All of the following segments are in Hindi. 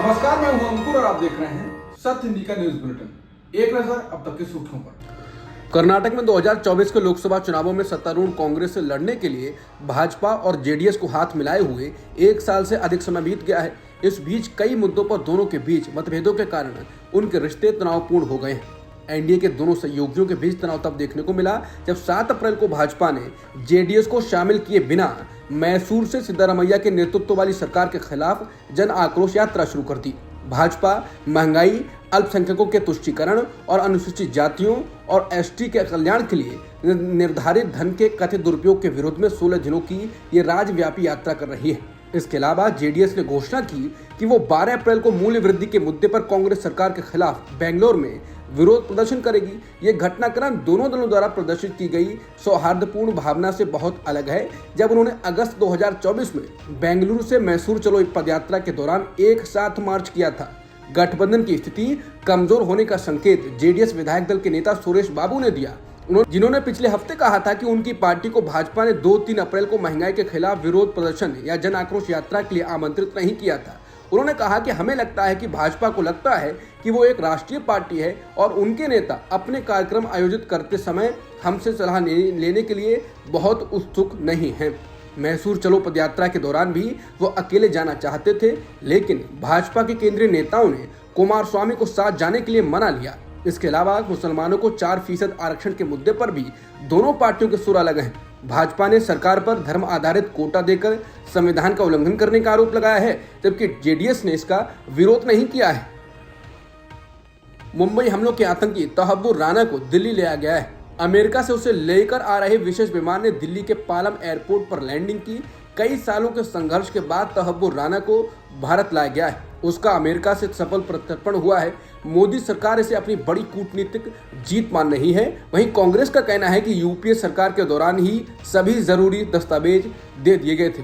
नमस्कार, मैं हूं अंकुर और आप देख रहे हैं सत्य हिंदी का न्यूज बुलेटिन। एक नजर अब तक की सुर्खियों पर। कर्नाटक में 2024 के लोकसभा चुनावों में सत्तारूढ़ कांग्रेस से लड़ने के लिए भाजपा और जेडीएस को हाथ मिलाए हुए एक साल से अधिक समय बीत गया है। इस बीच कई मुद्दों पर दोनों के बीच मतभेदों के कारण उनके रिश्ते तनावपूर्ण हो गए हैं। एनडीए के दोनों सहयोगियों के बीच तनाव तब देखने को मिला जब 7 अप्रैल को भाजपा ने जेडीएस को शामिल किए बिना मैसूर से सिद्धारमैया के नेतृत्व वाली सरकार के खिलाफ जन आक्रोश यात्रा शुरू कर दी। भाजपा महंगाई, अल्पसंख्यकों के तुष्टीकरण और अनुसूचित जातियों और एसटी के कल्याण के लिए निर्धारित धन के कथित दुरुपयोग के विरोध में 16 दिनों की ये राज्यव्यापी यात्रा कर रही है। इसके अलावा जेडीएस ने घोषणा की कि वो 12 अप्रैल को मूल्य वृद्धि के मुद्दे पर कांग्रेस सरकार के खिलाफ बेंगलोर में विरोध प्रदर्शन करेगी। ये घटनाक्रम दोनों दलों द्वारा प्रदर्शित की गई सौहार्दपूर्ण भावना से बहुत अलग है। जब उन्होंने अगस्त 2024 में बेंगलुरु से मैसूर चलो पदयात्रा के दौरान एक साथ मार्च किया था। गठबंधन की स्थिति कमजोर होने का संकेत जेडीएस विधायक दल के नेता सुरेश बाबू ने दिया, जिन्होंने पिछले हफ्ते कहा था कि उनकी पार्टी को भाजपा ने 2-3 अप्रैल को महंगाई के खिलाफ विरोध प्रदर्शन या जन आक्रोश यात्रा के लिए आमंत्रित नहीं किया था। उन्होंने कहा कि हमें लगता है कि भाजपा को लगता है कि वो एक राष्ट्रीय पार्टी है और उनके नेता अपने कार्यक्रम आयोजित करते समय हमसे सलाह लेने के लिए बहुत उत्सुक नहीं हैं। मैसूर चलो पदयात्रा के दौरान भी वो अकेले जाना चाहते थे, लेकिन भाजपा के केंद्रीय नेताओं ने कुमारस्वामी को साथ जाने के लिए मना लिया। इसके अलावा मुसलमानों को 4% आरक्षण के मुद्दे पर भी दोनों पार्टियों के सुर अलग हैं। भाजपा ने सरकार पर धर्म आधारित कोटा देकर संविधान का उल्लंघन करने का आरोप लगाया है, जबकि जेडीएस ने इसका विरोध नहीं किया है। मुंबई हमलों के आतंकी तहब्बुर राना को दिल्ली ले आया गया है। अमेरिका से उसे लेकर आ रहे विशेष विमान ने दिल्ली के पालम एयरपोर्ट पर लैंडिंग की। कई सालों के संघर्ष के बाद तहब्बुर राना को भारत लाया गया है। उसका अमेरिका से सफल प्रत्यर्पण हुआ है। मोदी सरकार इसे अपनी बड़ी कूटनीतिक जीत मान रही है। वहीं कांग्रेस का कहना है कि यूपीए सरकार के दौरान ही सभी जरूरी दस्तावेज दे दिए गए थे।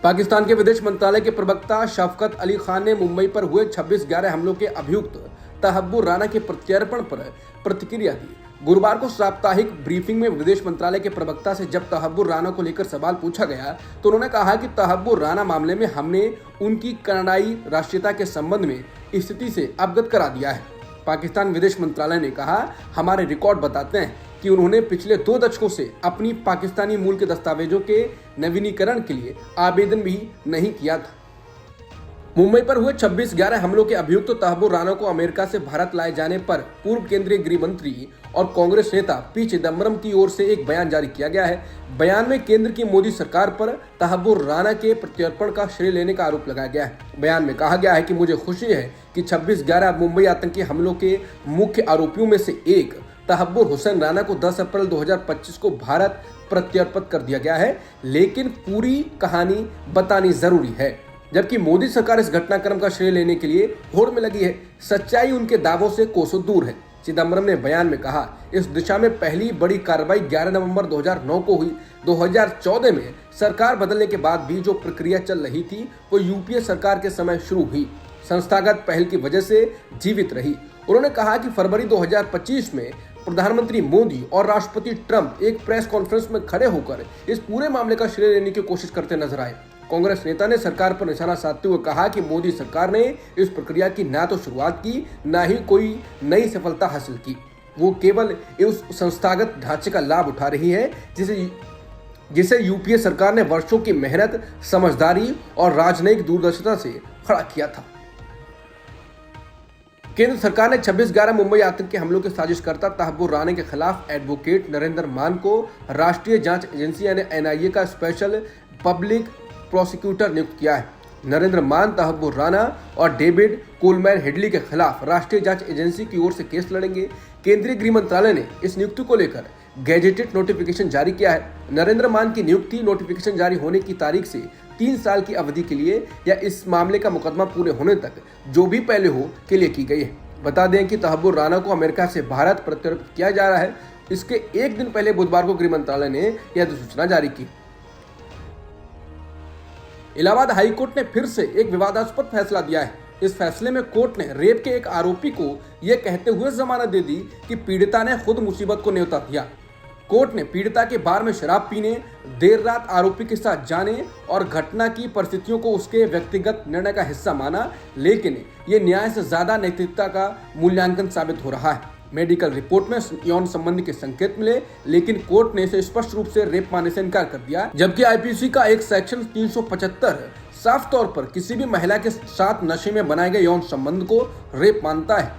पाकिस्तान के विदेश मंत्रालय के प्रवक्ता शफकत अली खान ने मुंबई पर हुए 26/11 हमलों के अभियुक्त तहब्बुर राना के प्रत्यर्पण पर प्रतिक्रिया दी। गुरुवार को साप्ताहिक ब्रीफिंग में विदेश मंत्रालय के प्रवक्ता से जब तहब्बुर राना को लेकर सवाल पूछा गया तो उन्होंने कहा कि तहब्बुर राना मामले में हमने उनकी कनाडाई राष्ट्रीयता के संबंध में स्थिति से अवगत करा दिया है। पाकिस्तान विदेश मंत्रालय ने कहा, हमारे रिकॉर्ड बताते हैं कि उन्होंने पिछले 2 दशकों से अपनी पाकिस्तानी मूल के दस्तावेजों के नवीनीकरण के लिए आवेदन भी नहीं किया था। मुंबई पर हुए 26/11 हमलों के अभियुक्त तहब्बुर राना को अमेरिका से भारत लाए जाने पर पूर्व केंद्रीय गृह मंत्री और कांग्रेस नेता पी चिदम्बरम की ओर से एक बयान जारी किया गया है। बयान में केंद्र की मोदी सरकार पर तहब्बुर राना के प्रत्यर्पण का श्रेय लेने का आरोप लगाया गया है। बयान में कहा गया है कि मुझे खुशी है कि 26/11 मुंबई आतंकी हमलों के मुख्य आरोपियों में से एक तहब्बुर हुसैन राना को 10 अप्रैल 2025 को भारत प्रत्यर्पित कर दिया गया है, लेकिन पूरी कहानी बतानी जरूरी है। जबकि मोदी सरकार इस घटनाक्रम का श्रेय लेने के लिए होड़ में लगी है। सच्चाई उनके दावों से कोसों दूर है। चिदम्बरम ने बयान में कहा, इस दिशा में पहली बड़ी कार्रवाई 11 नवंबर 2009 को हुई। 2014 में सरकार बदलने के बाद भी जो प्रक्रिया चल रही थी वो यूपीए सरकार के समय शुरू हुई, संस्थागत पहल की वजह से जीवित रही। उन्होंने कहा कि फरवरी 2025 में प्रधानमंत्री मोदी और राष्ट्रपति ट्रंप एक प्रेस कॉन्फ्रेंस में खड़े होकर इस पूरे मामले का श्रेय लेने की कोशिश करते नजर आए। कांग्रेस नेता ने सरकार पर निशाना साधते हुए कहा कि मोदी सरकार ने इस प्रक्रिया की ना तो शुरुआत की, ना ही कोई नई सफलता हासिल की। वो केवल उस संस्थागत ढांचे का लाभ उठा रही है जिसे यूपीए सरकार ने वर्षों की मेहनत, समझदारी और राजनयिक दूरदर्शिता से खड़ा किया था। केंद्र सरकार ने 26/11 मुंबई आतंकी हमलों के साजिशकर्ता तहब्बुर राना के खिलाफ एडवोकेट नरेंद्र मान को राष्ट्रीय जांच एजेंसी यानी एनआईए का स्पेशल पब्लिक प्रोसिक्यूटर नियुक्त किया है। नरेंद्र मान तहब्बुर राना और डेविड कोलमैन हेडली के खिलाफ राष्ट्रीय जांच एजेंसी की ओर से केस लड़ेंगे। केंद्रीय गृह मंत्रालय ने इस नियुक्ति को लेकर गैजेटेड नोटिफिकेशन जारी किया है। नरेंद्र मान की नियुक्ति नोटिफिकेशन जारी होने की तारीख से 3 साल की अवधि के लिए या इस मामले का मुकदमा पूरे होने तक जो भी पहले हो के लिए की गई है। बता दें कि तहब्बुर राना को अमेरिका से भारत प्रत्यर्पित किया जा रहा है। इसके एक दिन पहले बुधवार को गृह मंत्रालय ने यह अधिसूचना जारी की। इलाहाबाद हाईकोर्ट ने फिर से एक विवादास्पद फैसला दिया है। इस फैसले में कोर्ट ने रेप के एक आरोपी को यह कहते हुए जमानत दे दी कि पीड़िता ने खुद मुसीबत को न्योता दिया। कोर्ट ने पीड़िता के बार में शराब पीने, देर रात आरोपी के साथ जाने और घटना की परिस्थितियों को उसके व्यक्तिगत निर्णय का हिस्सा माना, लेकिन ये न्याय से ज्यादा नैतिकता का मूल्यांकन साबित हो रहा है। मेडिकल रिपोर्ट में यौन संबंध के संकेत मिले, लेकिन कोर्ट ने इसे स्पष्ट रूप से रेप मानने से इनकार कर दिया, जबकि आईपीसी का एक सेक्शन 375 साफ तौर पर किसी भी महिला के साथ नशे में बनाए गए यौन संबंध को रेप मानता है।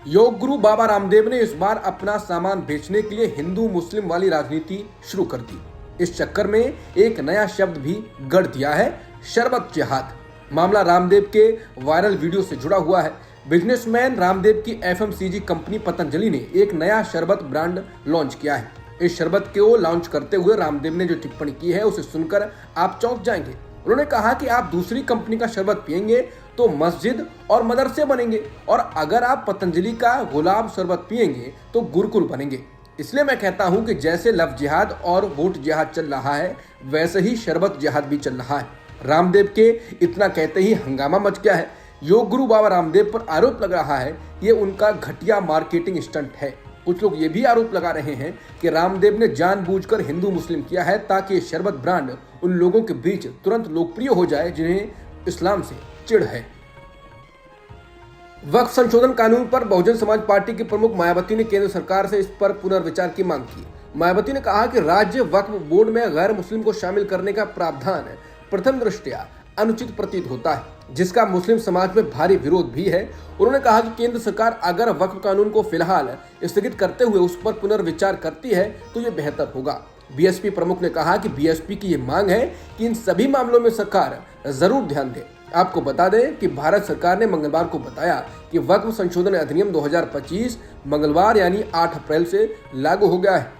योग गुरु बाबा रामदेव ने इस बार अपना सामान बेचने के लिए हिंदू मुस्लिम वाली राजनीति शुरू कर दी। इस चक्कर में एक नया शब्द भी गढ़ दिया है, शरबत जिहाद। मामला रामदेव के वायरल वीडियो से जुड़ा हुआ है। बिजनेसमैन रामदेव की एफएमसीजी कंपनी पतंजलि ने एक नया शरबत ब्रांड लॉन्च किया है। इस शरबत को लॉन्च करते हुए रामदेव ने जो टिप्पणी की है उसे सुनकर आप चौंक जाएंगे। उन्होंने कहा कि आप दूसरी कंपनी का शरबत पिएंगे तो मस्जिद और मदरसे बनेंगे, और अगर आप पतंजलि का गुलाब शरबत पिएंगे तो गुरुकुल बनेंगे। इसलिए मैं कहता हूं कि जैसे लव जिहाद और वोट जिहाद चल रहा है, वैसे ही शरबत जिहाद भी चल रहा है। रामदेव के इतना कहते ही हंगामा मच गया है। योग गुरु बाबा रामदेव पर आरोप लग रहा है ये उनका घटिया मार्केटिंग स्टंट है। कुछ लोग ये भी आरोप लगा रहे हैं कि रामदेव ने जानबूझकर हिंदू मुस्लिम किया है ताकि ये शरबत ब्रांड उन लोगों के बीच तुरंत लोकप्रिय हो जाए जिन्हें इस्लाम से चिढ़ है। वक्फ संशोधन कानून पर बहुजन समाज पार्टी की प्रमुख मायावती ने केंद्र सरकार से इस पर पुनर्विचार की मांग की। मायावती ने कहा कि राज्य वक्फ बोर्ड में गैर मुस्लिम को शामिल करने का प्रावधान प्रथम दृष्टया अनुचित प्रतीत होता है, जिसका मुस्लिम समाज में भारी विरोध भी है। उन्होंने कहा कि केंद्र सरकार अगर वक्फ कानून को फिलहाल स्थगित करते हुए उस पर पुनर्विचार करती है तो ये बेहतर होगा। बीएसपी प्रमुख ने कहा कि बीएसपी की ये मांग है कि इन सभी मामलों में सरकार जरूर ध्यान दे। आपको बता दें कि भारत सरकार ने मंगलवार को बताया कि वक्फ संशोधन अधिनियम 2025 मंगलवार यानी 8 अप्रैल से लागू हो गया है।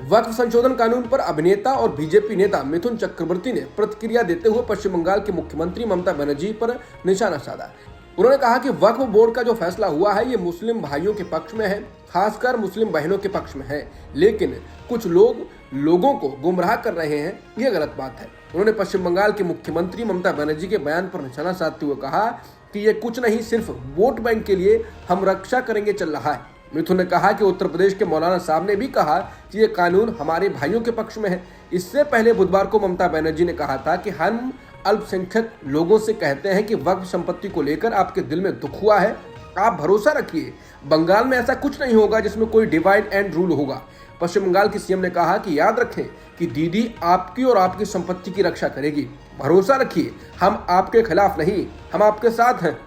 वक्फ संशोधन कानून पर अभिनेता और बीजेपी नेता मिथुन चक्रवर्ती ने प्रतिक्रिया देते हुए पश्चिम बंगाल की मुख्यमंत्री ममता बनर्जी पर निशाना साधा। उन्होंने कहा कि वक्फ बोर्ड का जो फैसला हुआ है ये मुस्लिम भाइयों के पक्ष में है, खासकर मुस्लिम बहनों के पक्ष में है, लेकिन कुछ लोग लोगों को गुमराह कर रहे हैं, ये गलत बात है। उन्होंने पश्चिम बंगाल की मुख्यमंत्री ममता बनर्जी के बयान पर निशाना साधते हुए कहा कि ये कुछ नहीं, सिर्फ वोट बैंक के लिए हम रक्षा करेंगे चल रहा है। मिथुन ने कहा कि उत्तर प्रदेश के मौलाना साहब ने भी कहा कि ये कानून हमारे भाइयों के पक्ष में है। इससे पहले बुधवार को ममता बनर्जी ने कहा था कि हम अल्पसंख्यक लोगों से कहते हैं कि वक्फ संपत्ति को लेकर आपके दिल में दुख हुआ है, आप भरोसा रखिए, बंगाल में ऐसा कुछ नहीं होगा जिसमें कोई डिवाइड एंड रूल होगा। पश्चिम बंगाल की सीएम ने कहा कि याद रखें कि दीदी आपकी और आपकी संपत्ति की रक्षा करेगी, भरोसा रखिए, हम आपके खिलाफ नहीं, हम आपके साथ हैं।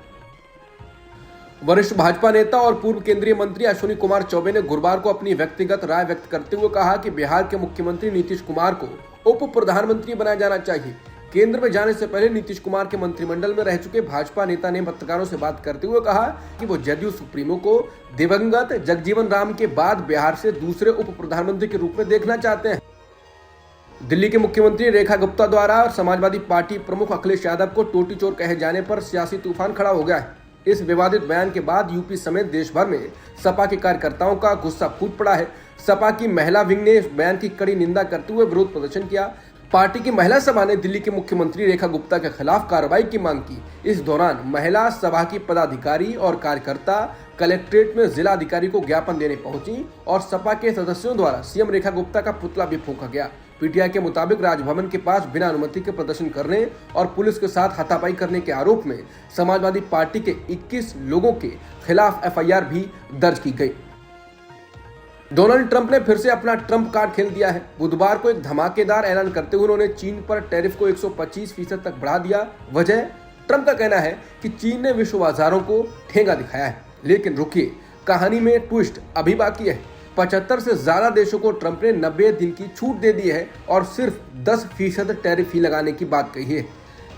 वरिष्ठ भाजपा नेता और पूर्व केंद्रीय मंत्री अश्विनी कुमार चौबे ने गुरुवार को अपनी व्यक्तिगत राय व्यक्त करते हुए कहा कि बिहार के मुख्यमंत्री नीतीश कुमार को उप प्रधानमंत्री बनाया जाना चाहिए। केंद्र में जाने से पहले नीतीश कुमार के मंत्रिमंडल में रह चुके भाजपा नेता ने पत्रकारों से बात करते हुए कहा कि वो जदयू सुप्रीमो को दिवंगत जगजीवन राम के बाद बिहार से दूसरे उप प्रधानमंत्री के रूप में देखना चाहते हैं। दिल्ली के मुख्यमंत्री रेखा गुप्ता द्वारा समाजवादी पार्टी प्रमुख अखिलेश यादव को टोटी चोर कहे जाने पर सियासी तूफान खड़ा हो गया है। इस विवादित बयान के बाद यूपी समेत देश भर में सपा के कार्यकर्ताओं का गुस्सा फूट पड़ा है। सपा की महिला विंग ने इस बयान की कड़ी निंदा करते हुए विरोध प्रदर्शन किया। पार्टी की महिला सभा ने दिल्ली के मुख्यमंत्री रेखा गुप्ता के खिलाफ कार्रवाई की मांग की। इस दौरान महिला सभा की पदाधिकारी और कार्यकर्ता कलेक्ट्रेट में जिला अधिकारी को ज्ञापन देने पहुंची और सपा के सदस्यों द्वारा सीएम रेखा गुप्ता का पुतला भी फूंका गया। पीटीआई के मुताबिक राजभवन के पास बिना अनुमति के प्रदर्शन करने और पुलिस के साथ हाथापाई करने के आरोप में समाजवादी पार्टी के 21 लोगों के खिलाफ एफआईआर भी दर्ज की गई। डोनाल्ड ट्रंप ने फिर से अपना ट्रंप कार्ड खेल दिया है। बुधवार को एक धमाकेदार ऐलान करते हुए उन्होंने चीन पर टैरिफ को 125% तक बढ़ा दिया। वजह, ट्रंप का कहना है कि चीन ने विश्व बाजारों को ठेंगा दिखाया है। लेकिन रुकिए, कहानी में ट्विस्ट अभी बाकी है। 75 से ज्यादा देशों को ट्रंप ने 90 दिन की छूट दे दी है और सिर्फ 10% टैरिफ ही लगाने की बात कही है।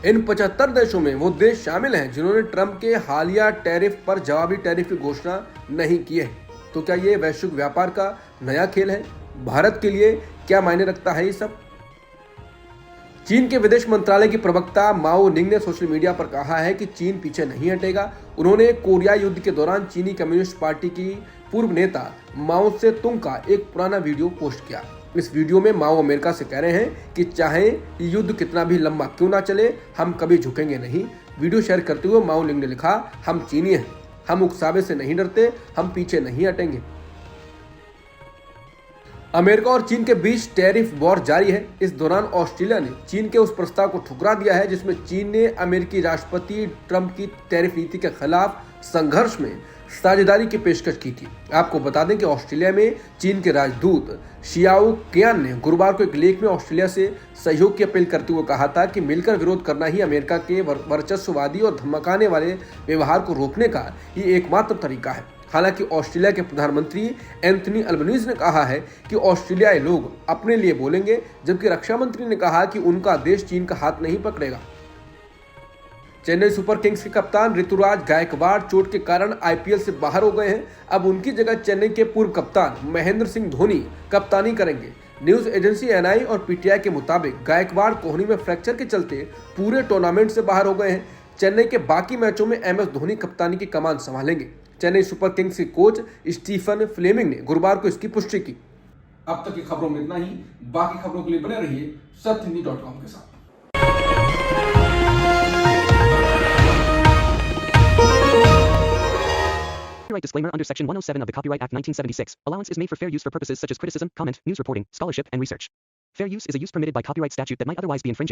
इन 75 देशों में वो देश शामिल हैं जिन्होंने ट्रंप के हालिया टैरिफ पर जवाबी टैरिफ की घोषणा नहीं की है। तो क्या ये वैश्विक व्यापार का नया खेल है? भारत के लिए क्या मायने रखता है ये सब? चीन के विदेश मंत्रालय की प्रवक्ता माओ निंग ने सोशल मीडिया पर कहा है कि चीन पीछे नहीं हटेगा। उन्होंने कोरिया युद्ध के दौरान चीनी कम्युनिस्ट पार्टी की पूर्व नेता माओ से तुंग का एक पुराना वीडियो पोस्ट किया। इस वीडियो में माओ अमेरिका से कह रहे हैं कि चाहे युद्ध कितना भी लंबा क्यों ना चले, हम कभी झुकेंगे नहीं। वीडियो शेयर करते हुए माओ निंग ने लिखा, हम चीनी हैं, हम उकसावे से नहीं डरते, हम पीछे नहीं हटेंगे। अमेरिका और चीन के बीच टैरिफ वॉर जारी है। इस दौरान ऑस्ट्रेलिया ने चीन के उस प्रस्ताव को ठुकरा दिया है जिसमें चीन ने अमेरिकी राष्ट्रपति ट्रंप की टैरिफ नीति के खिलाफ संघर्ष में साझेदारी की पेशकश की थी। आपको बता दें कि ऑस्ट्रेलिया में चीन के राजदूत शियाओ कियान ने गुरुवार को एक लेख में ऑस्ट्रेलिया से सहयोग की अपील करते हुए कहा था कि मिलकर विरोध करना ही अमेरिका के वर्चस्ववादी और धमकाने वाले व्यवहार को रोकने का ही एकमात्र तरीका है। हालांकि ऑस्ट्रेलिया के प्रधानमंत्री एंथनी अल्बनीज ने कहा है कि ऑस्ट्रेलियाई लोग अपने लिए बोलेंगे, जबकि रक्षा मंत्री ने कहा कि उनका देश चीन का हाथ नहीं पकड़ेगा। चेन्नई सुपर किंग्स के कप्तान ऋतुराज गायकवाड़ चोट के कारण आईपीएल से बाहर हो गए हैं। अब उनकी जगह चेन्नई के पूर्व कप्तान महेंद्र सिंह धोनी कप्तानी करेंगे। न्यूज एजेंसी एनआई और पीटीआई के मुताबिक गायकवाड़ कोहनी में फ्रैक्चर के चलते पूरे टूर्नामेंट से बाहर हो गए हैं। चेन्नई के बाकी मैचों में एमएस धोनी कप्तानी की कमान संभालेंगे। चेन्नई सुपर किंग्स के कोच स्टीफन फ्लेमिंग ने गुरुवार को इसकी पुष्टि की। अब तक की खबरों में इतना ही। बाकी खबरों के लिए बने रहिए सत्यहिंदी.com के साथ। Copyright disclaimer under Section 107 of the Copyright Act 1976. Allowance is made for fair use for purposes such as criticism, comment, news reporting, scholarship, and research. Fair use is a use permitted by copyright statute that might otherwise be infringing.